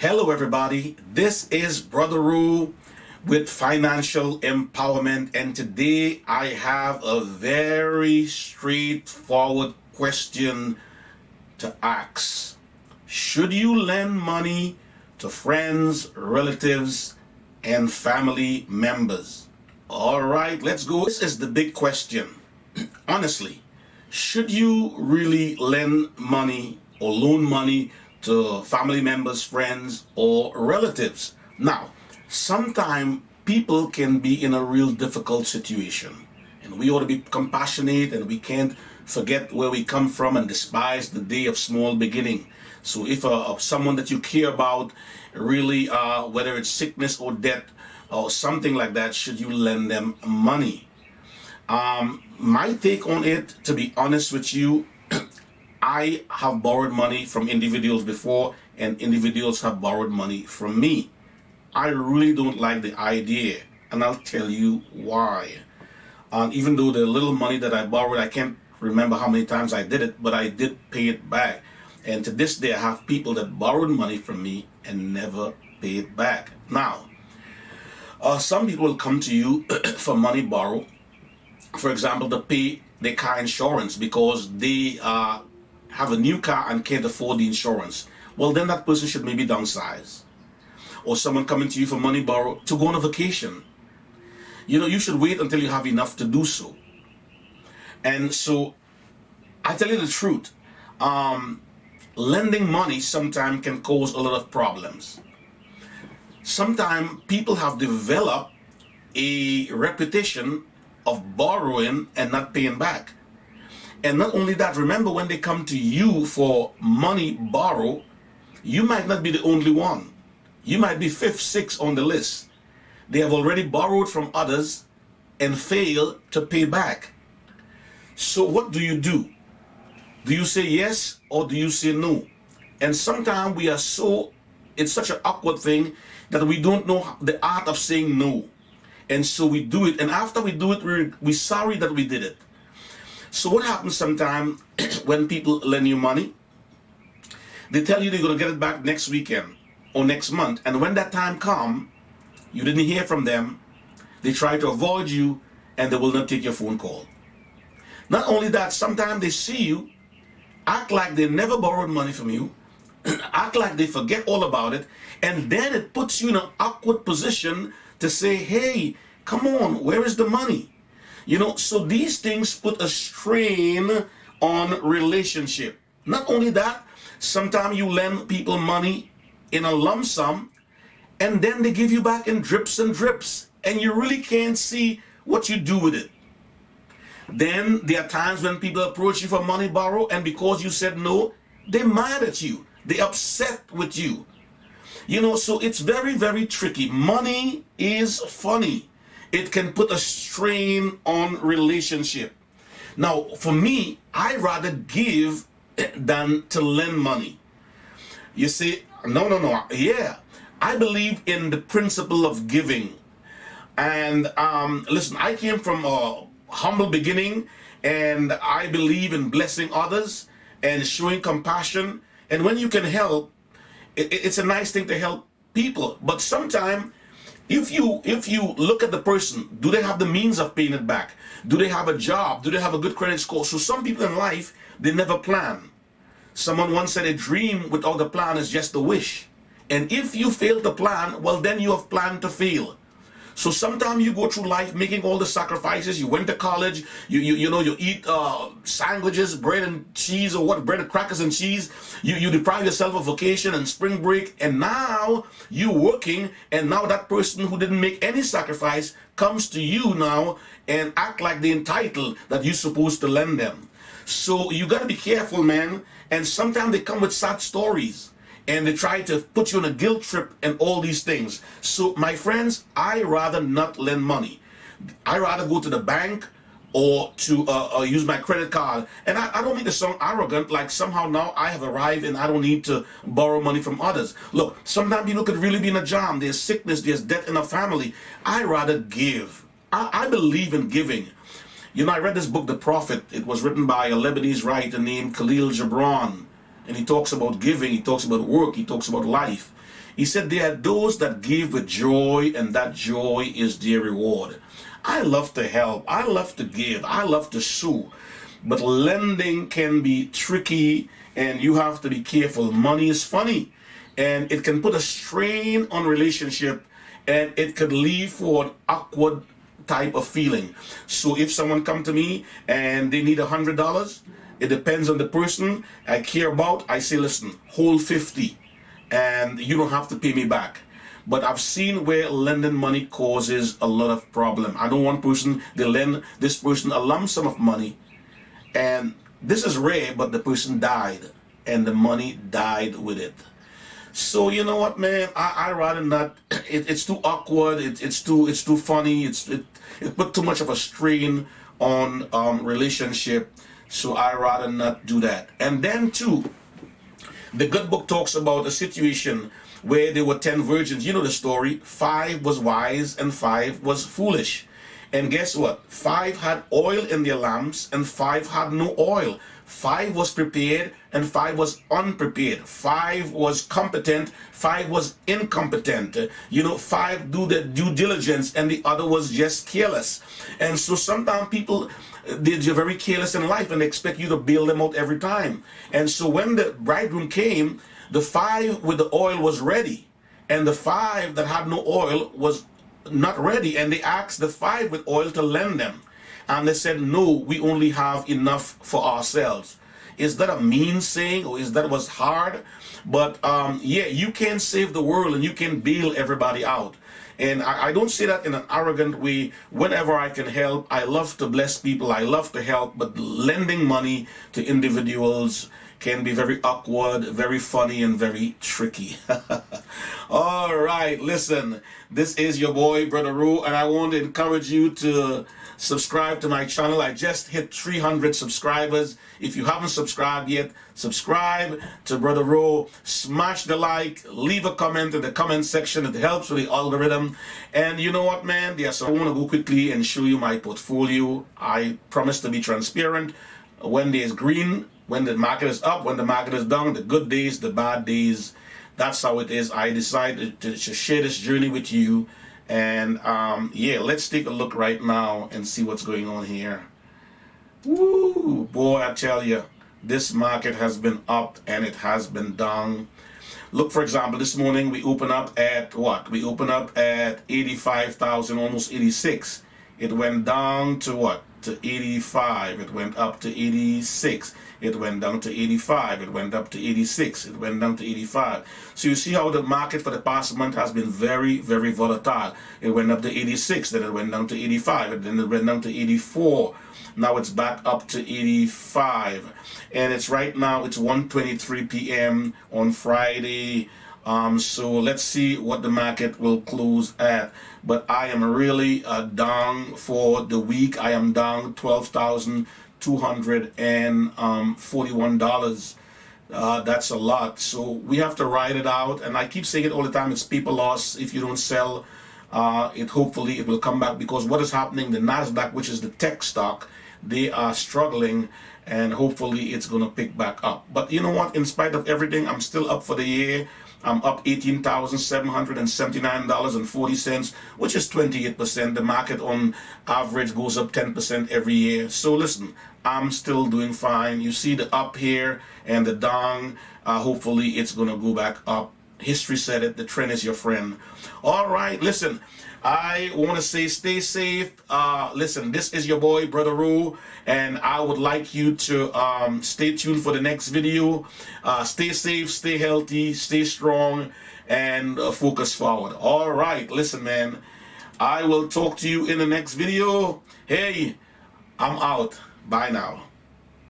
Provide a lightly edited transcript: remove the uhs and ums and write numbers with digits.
Hello, everybody. This is Brother Rue with Financial Empowerment, and today I have a very straightforward question to ask. Should you lend money to friends, relatives, and family members? All right, let's go. This is the big question. Honestly, should you really lend money or loan money to family members, friends, or relatives? Now, sometimes people can be in a real difficult situation, and we ought to be compassionate, and we can't forget where we come from and despise the day of small beginning. So if someone that you care about really, whether it's sickness or death or something like that, should you lend them money? My take on it, to be honest with you, I have borrowed money from individuals before, and individuals have borrowed money from me. I really don't like the idea, and I'll tell you why. Even though the little money that I borrowed, I can't remember how many times I did it, but I did pay it back. And to this day, I have people that borrowed money from me and never pay it back. Now, some people will come to you for money borrowed, for example, to pay their car insurance because they have a new car and can't afford the insurance. Well, then that person should maybe downsize. Or someone coming to you for money borrowed to go on a vacation. You should wait until you have enough to do so. And so, I tell you the truth, lending money sometimes can cause a lot of problems. Sometimes people have developed a reputation of borrowing and not paying back. And not only that, remember, when they come to you for money borrow, you might not be the only one. You might be fifth, sixth on the list. They have already borrowed from others and failed to pay back. So what do? Do you say yes or do you say no? And sometimes it's such an awkward thing that we don't know the art of saying no. And so we do it, and after we do it, we're sorry that we did it. So what happens sometimes when people lend you money? They tell you they're going to get it back next weekend or next month, and when that time comes, you didn't hear from them, they try to avoid you, and they will not take your phone call. Not only that, sometimes they see you, act like they never borrowed money from you, act like they forget all about it, and then it puts you in an awkward position to say, hey, come on, where is the money? So these things put a strain on relationship. Not only that, sometimes you lend people money in a lump sum, and then they give you back in drips and drips, and you really can't see what you do with it. Then there are times when people approach you for money borrow, and because you said no, they're mad at you. They're upset with you. So it's very, very tricky. Money is funny. It can put a strain on relationship. Now, for me, I rather give than to lend money. You see, no. Yeah, I believe in the principle of giving. And listen, I came from a humble beginning, and I believe in blessing others and showing compassion. And when you can help, it's a nice thing to help people. But sometimes, if you look at the person, do they have the means of paying it back? Do they have a job? Do they have a good credit score? So some people in life, they never plan. Someone once said a dream without a plan is just a wish. And if you fail to plan, well, then you have planned to fail. So sometimes you go through life making all the sacrifices. You went to college, you eat sandwiches, bread and cheese, or bread and crackers and cheese. You deprive yourself of vacation and spring break, and now you're working, and now that person who didn't make any sacrifice comes to you now and act like they're entitled that you're supposed to lend them. So you got to be careful, man. And sometimes they come with sad stories, and they try to put you on a guilt trip and all these things. So, my friends, I rather not lend money. I rather go to the bank or to use my credit card. And I don't mean to sound arrogant, like somehow now I have arrived and I don't need to borrow money from others. Look, sometimes people could really be in a jam. There's sickness, there's death in a family. I rather give. I believe in giving. I read this book, The Prophet. It was written by a Lebanese writer named Khalil Gibran. and he talks about giving, he talks about work, he talks about life. He said there are those that give with joy, and that joy is their reward. I love to help, I love to give, I love to sow, but lending can be tricky, and you have to be careful. Money is funny, and it can put a strain on relationship, and it could lead for an awkward type of feeling. So if someone come to me and they need $100, it depends on the person I care about. I say, listen, hold 50 and you don't have to pay me back. But I've seen where lending money causes a lot of problem. I don't want person, they lend this person a lump sum of money, and this is rare, but the person died and the money died with it. So you know what, man? I rather not. It's too awkward. It's too funny. It put too much of a strain on relationship. So I rather not do that. And then too, the good book talks about a situation where there were 10 virgins. You know the story. 5 was wise and 5 was foolish. And guess what? 5 had oil in their lamps and 5 had no oil. 5 was prepared and 5 was unprepared. 5 was competent, 5 was incompetent. 5 do the due diligence and the other was just careless. And so sometimes people, they're very careless in life and they expect you to bail them out every time. And so when the bridegroom came, the 5 with the oil was ready, and the 5 that had no oil was not ready, and they asked the 5 with oil to lend them. And they said, no, we only have enough for ourselves. Is that a mean saying, or is that was hard? But yeah, you can save the world and you can bail everybody out. And I don't say that in an arrogant way. Whenever I can help, I love to bless people, I love to help, but lending money to individuals can be very awkward, very funny, and very tricky. All right, listen, this is your boy, Brother Ro, and I want to encourage you to subscribe to my channel. I just hit 300 subscribers. If you haven't subscribed yet, subscribe to Brother Ro, smash the like, leave a comment in the comment section. It helps with the algorithm. And you know what, man? Yes, I want to go quickly and show you my portfolio. I promise to be transparent. When there's green, when the market is up, when the market is down, the good days, the bad days, that's how it is. I decided to share this journey with you. And yeah, let's take a look right now and see what's going on here. Woo, boy, I tell you, this market has been up and it has been down. Look, for example, this morning we open up at what? We open up at 85,000, almost 86. It went down to what? To 85. It went up to 86. It went down to 85. It went up to 86. It went down to 85. So you see how the market for the past month has been very, very volatile. It went up to 86, then it went down to 85, and then it went down to 84. Now it's back up to 85. And it's right now, it's 1:23 p.m. on Friday. So let's see what the market will close at. But I am really down for the week. I am down $12,241. That's a lot. So we have to ride it out. And I keep saying it all the time. It's paper loss. If you don't sell, hopefully it will come back, because what is happening, the NASDAQ, which is the tech stock, they are struggling, and hopefully it's going to pick back up. But you know what? In spite of everything, I'm still up for the year. I'm up $18,779.40, which is 28%. The market on average goes up 10% every year. So listen, I'm still doing fine. You see the up here and the down. Hopefully it's going to go back up. History said it. The trend is your friend. All right, listen. I want to say stay safe. Listen, this is your boy, Brother Ro, and I would like you to stay tuned for the next video. Stay safe, stay healthy, stay strong, and focus forward. All right, listen, man. I will talk to you in the next video. Hey, I'm out. Bye now.